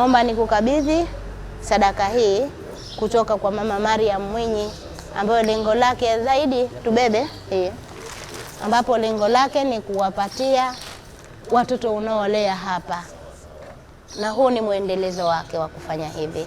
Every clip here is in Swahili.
naomba nikukabidhi sadaka hii kutoka kwa Mama Mariam Mwinyi, ambayo lengo lake zaidi tubebe hii, ambapo lengo lake ni kuwapatia watoto unaolea hapa, na huu ni muendelezo wake wa kufanya hivi,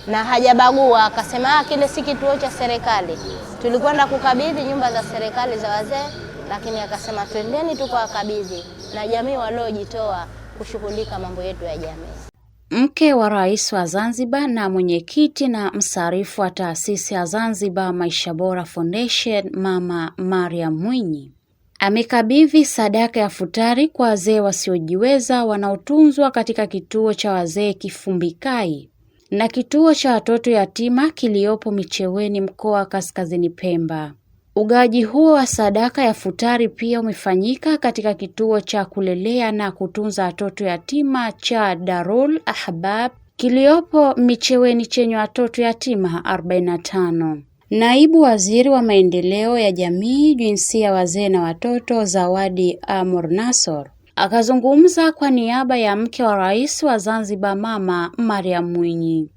na hajabagua. Akasema kile si kituo cha serikali, tulikwenda kukabidhi nyumba za serikali za wazee, lakini akasema twendeni tukawakabidhi na jamii waliojitoa kushughulika mambo yetu ya jamii. Mke wa Rais wa Zanzibar na mwenyekiti na msarifu wa taasisi ya Zanzibar Maisha Bora Foundation, Mama Mariam Mwinyi, amekabidhi sadaka ya futari kwa wazee wasiojiweza wanaotunzwa katika kituo cha wazee Kifumbikai na kituo cha watoto yatima kiliopo Micheweni, mkoa wa Kaskazini Pemba. Ugawaji huo wa sadaka ya futari pia umefanyika katika kituo cha kulelea na kutunza watoto yatima cha Darul Ahbab kiliopo Micheweni chenye watoto yatima 45. Naibu Waziri wa Maendeleo ya Jamii, Jinsia, Wazee na Watoto, Zawadi Amur Nassor, akazungumza kwa niaba ya mke wa Rais wa Zanzibar, Mama Mariam Mwinyi.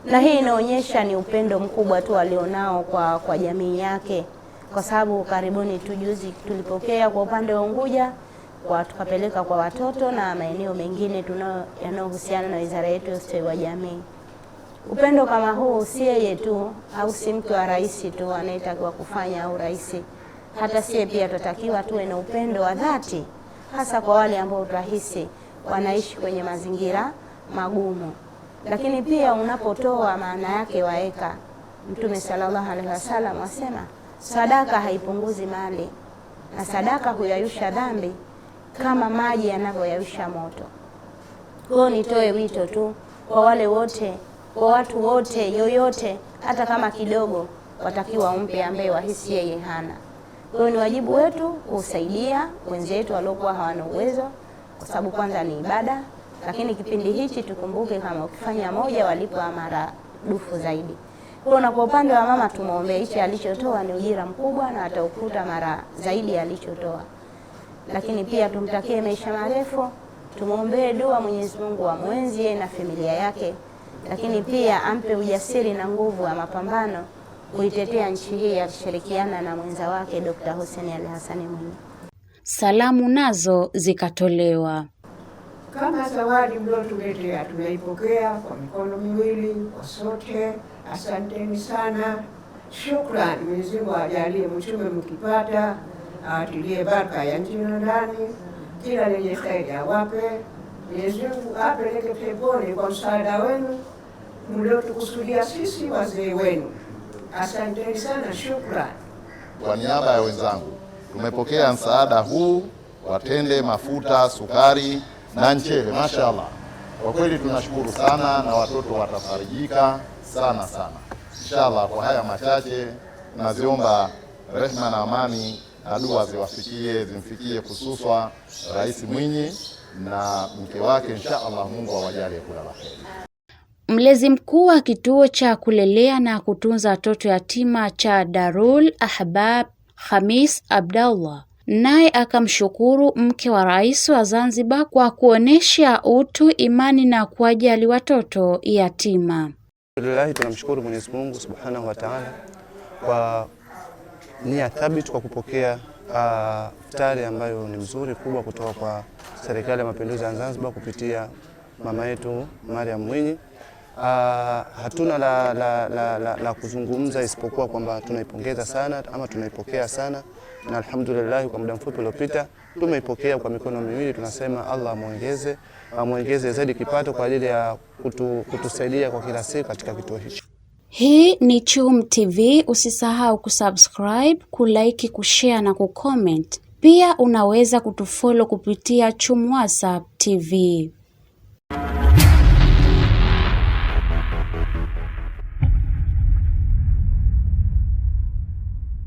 Na hii inaonyesha ni upendo mkubwa tu alionao kwa jamii yake, kwa sababu karibuni tujuzi tulipokea kwa upande wa Unguja tukapeleka kwa watoto na maeneo mengine yanayohusiana na wizara yetu ya ustawi wa jamii. Upendo kama huu si yeye tu au si mke wa rais tu anayetakiwa kufanya au rais, hata sie pia tutakiwa tuwe na upendo wa dhati, hasa kwa wale ambao tunahisi wanaishi kwenye mazingira magumu. Lakini pia unapotoa, maana yake waeka. Mtume sallallahu alaihi wasallam wasema sadaka haipunguzi mali, na sadaka huyayusha dhambi kama maji yanavyoyayusha moto. Kwa nitoe wito tu kwa wale wote, kwa watu wote, yoyote hata kama kidogo, watakiwa umpe ambaye wahisi yeye hana. Kwa ni wajibu wetu kusaidia wenzetu waliokuwa hawana uwezo, kwa sababu kwanza ni ibada, lakini kipindi hichi tukumbuke kama ukifanya moja walipwa mara dufu zaidi. Kwa upande wa mama tumuombe, hichi alichotoa ni ujira mkubwa na ataukuta mara zaidi alichotoa. Lakini pia tumtakie maisha marefu, tumuombe dua Mwenyezi Mungu amwenzie na familia yake, lakini pia ampe ujasiri na nguvu ya mapambano kuitetea nchi hii akishirikiana na mwenza wake Dr. Hussein Ali Hassan Mwinyi. Salamu nazo zikatolewa. Kama zawadi mliotuletea tunaipokea kwa mikono miwili kwa sote. Asanteni sana, shukrani. Mwenyezi Mungu ajalie mtume mkipata, atilie baraka ya nje na ndani, kila lenye kheri awape. Mwenyezi Mungu apeleke peponi kwa msaada wenu mliotukusudia sisi wazee wenu. Asanteni sana, shukrani. Kwa niaba ya wenzangu tumepokea msaada huu wa tende, mafuta, sukari na mchele. Mashaallah, kwa kweli tunashukuru sana na watoto watafarijika sana sana. Inshallah, kwa haya machache tunaziomba rehema na amani na dua zimfikie hususwa Rais Mwinyi na mke wake. Inshallah, Mungu awajalie kula la kheri. Mlezi mkuu wa kituo cha kulelea na kutunza watoto yatima cha Darul Ahbab, Khamis Abdallah, naye akamshukuru mke wa Rais wa Zanzibar kwa kuonesha utu, imani na kuwajali watoto yatima. Alhamdulillah, tunamshukuru Mwenyezi Mungu Subhanahu wa Ta'ala kwa nia thabiti kwa kupokea iftari ambayo ni mzuri kubwa kutoka kwa Serikali ya Mapinduzi ya Zanzibar kupitia mama yetu Mariam Mwinyi. Hatuna la kuzungumza isipokuwa kwamba tunaipongeza sana ama tunaipokea sana, na alhamdulillah kwa muda mfupi uliopita tumeipokea kwa mikono miwili. Tunasema Allah amuongeze zaidi kipato kwa ajili ya kutusaidia kwa kila siku katika kituo hicho. Hii ni Chum TV, usisahau kusubscribe, kulike, kushare na kucomment. Pia unaweza kutufollow kupitia Chum WhatsApp TV.